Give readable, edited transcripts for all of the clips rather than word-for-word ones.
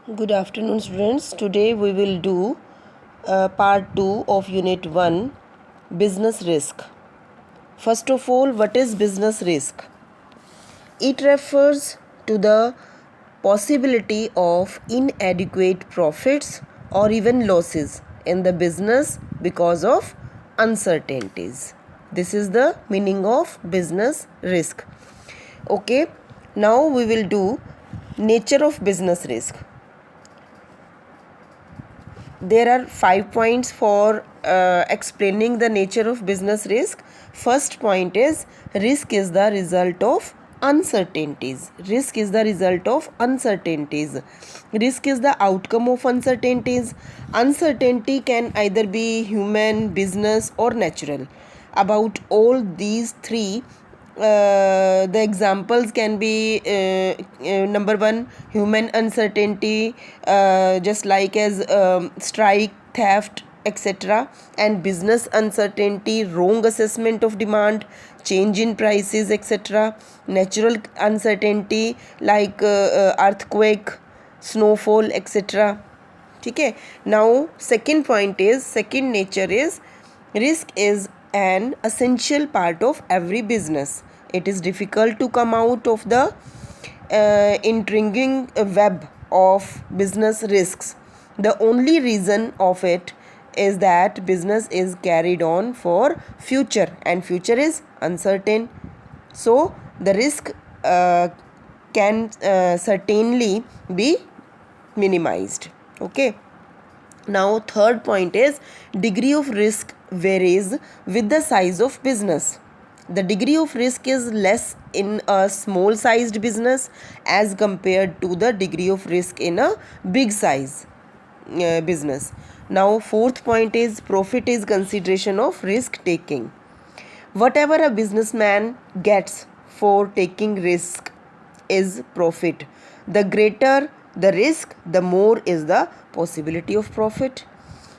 Good afternoon, students. Today we will do part 2 of Unit 1, Business Risk. First of all, what is business risk? It refers to the possibility of inadequate profits or even losses in the business because of uncertainties. This is the meaning of business risk. Okay, now we will do nature of business risk. There are 5 points for explaining the nature of business risk. First point is risk is the result of uncertainties. Risk is the result of uncertainties. Risk is the outcome of uncertainties. Uncertainty can either be human, business, or natural. About all these three, the examples can be number one, human uncertainty, just like as strike, theft, etc., and business uncertainty, wrong assessment of demand, change in prices, etc. Natural uncertainty like earthquake, snowfall, etc. ठीक है. Now second nature is risk is an essential part of every business. It is difficult to come out of the intriguing web of business risks. The only reason of it is that business is carried on for future, and future is uncertain. So the risk can certainly be minimized. Okay. Now third point is degree of risk varies with the size of business. The degree of risk is less in a small sized business as compared to the degree of risk in a big size business. Now fourth point is profit is consideration of risk taking. Whatever a businessman gets for taking risk is profit. The greater the risk, the more is the possibility of profit.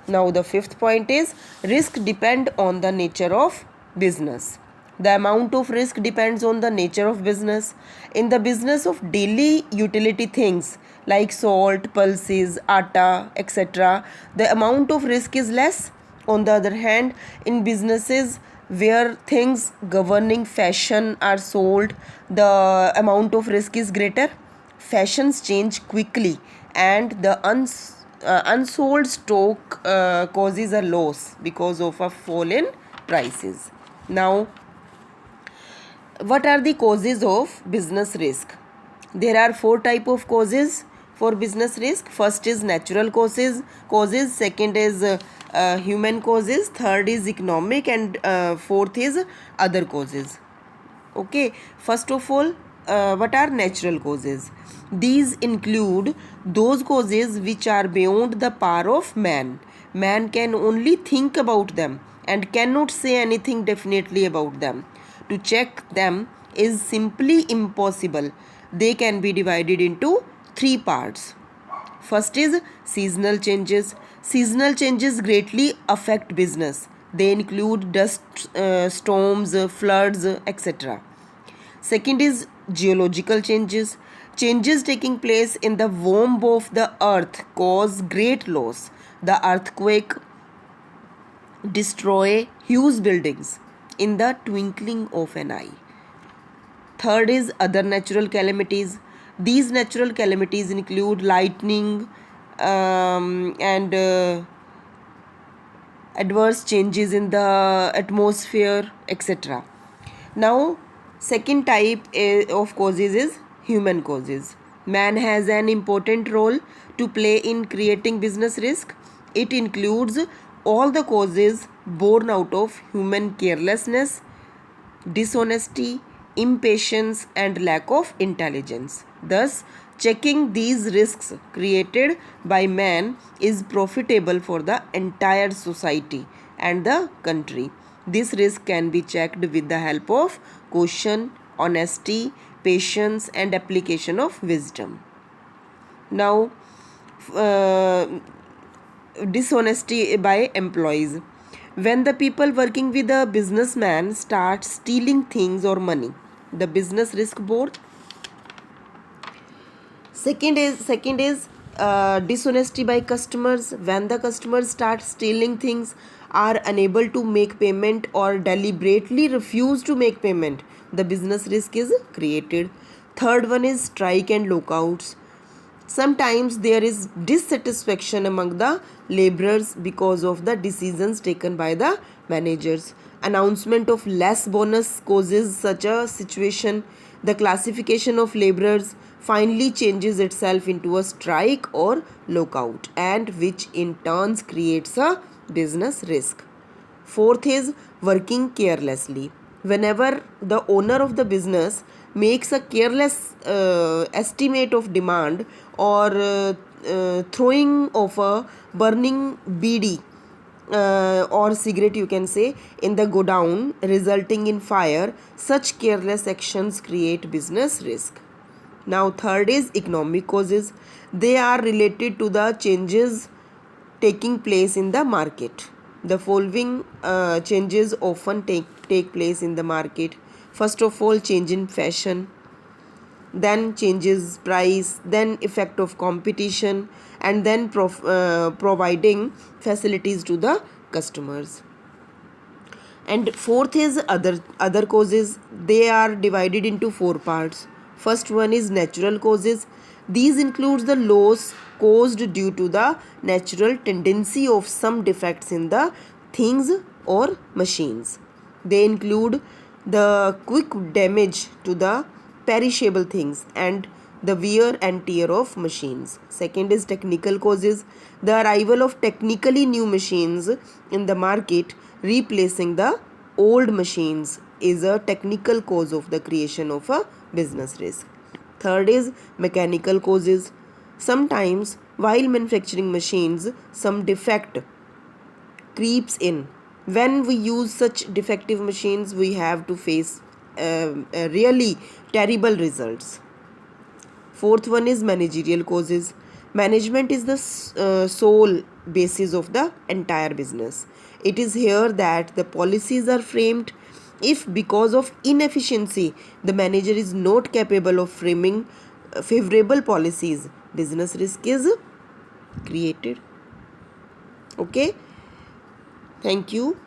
Now the fifth point is risk depend on the nature of business. The amount of risk depends on the nature of business. In the business of daily utility things like salt, pulses, atta, etc., the amount of risk is less. On the other hand, in businesses where things governing fashion are sold, the amount of risk is greater. Fashions change quickly, and the unsold stock causes a loss because of a fall in prices. Now, what are the causes of business risk? There are four type of causes for business risk. First is natural causes, second is human causes, third is economic, and fourth is other causes. Okay, first of all, what are natural causes? These include those causes which are beyond the power of man. Man can only think about them and cannot say anything definitely about them. To check them is simply impossible. They can be divided into three parts. First is seasonal changes. Seasonal changes greatly affect business. They include dust storms, floods, etc. Second is geological changes. Changes taking place in the womb of the earth cause great loss. The earthquake destroy huge buildings in the twinkling of an eye. Third is other natural calamities. These natural calamities include lightning and adverse changes in the atmosphere, etc. Now, second type of causes is human causes. Man has an important role to play in creating business risk. It includes all the causes born out of human carelessness, dishonesty, impatience, and lack of intelligence. Thus, checking these risks created by man is profitable for the entire society and the country. This risk can be checked with the help of caution, honesty, patience, and application of wisdom. Now, uh, dishonesty by employees. When the people working with a businessman start stealing things or money, the business risk board. Second is dishonesty by customers. When the customers start stealing things, are unable to make payment, or deliberately refuse to make payment, the business risk is created. Third one is strike and lockouts. Sometimes there is dissatisfaction among the laborers because of the decisions taken by the managers. Announcement of less bonus causes such a situation. The classification of laborers finally changes itself into a strike or lockout, and which in turns creates a business risk. Fourth is working carelessly. Whenever the owner of the business makes a careless estimate of demand, or throwing of a burning BD or cigarette, you can say, in the godown, resulting in fire, such careless actions create business risk. Now, third is economic causes. They are related to the changes taking place in the market. The following changes often take place in the market. First of all, change in fashion, then changes price, then effect of competition, and then providing facilities to the customers. And fourth is other causes. They are divided into four parts. First one is natural causes. These includes the loss caused due to the natural tendency of some defects in the things or machines. They include the quick damage to the perishable things and the wear and tear of machines. Second is technical causes. The arrival of technically new machines in the market replacing the old machines is a technical cause of the creation of a business risk. Third is mechanical causes. Sometimes while manufacturing machines, some defect creeps in. When we use such defective machines, we have to face really terrible results. Fourth one is managerial causes. Management is the sole basis of the entire business. It is here that the policies are framed. If because of inefficiency the manager is not capable of framing favorable policies, business risk is created. Okay, thank you.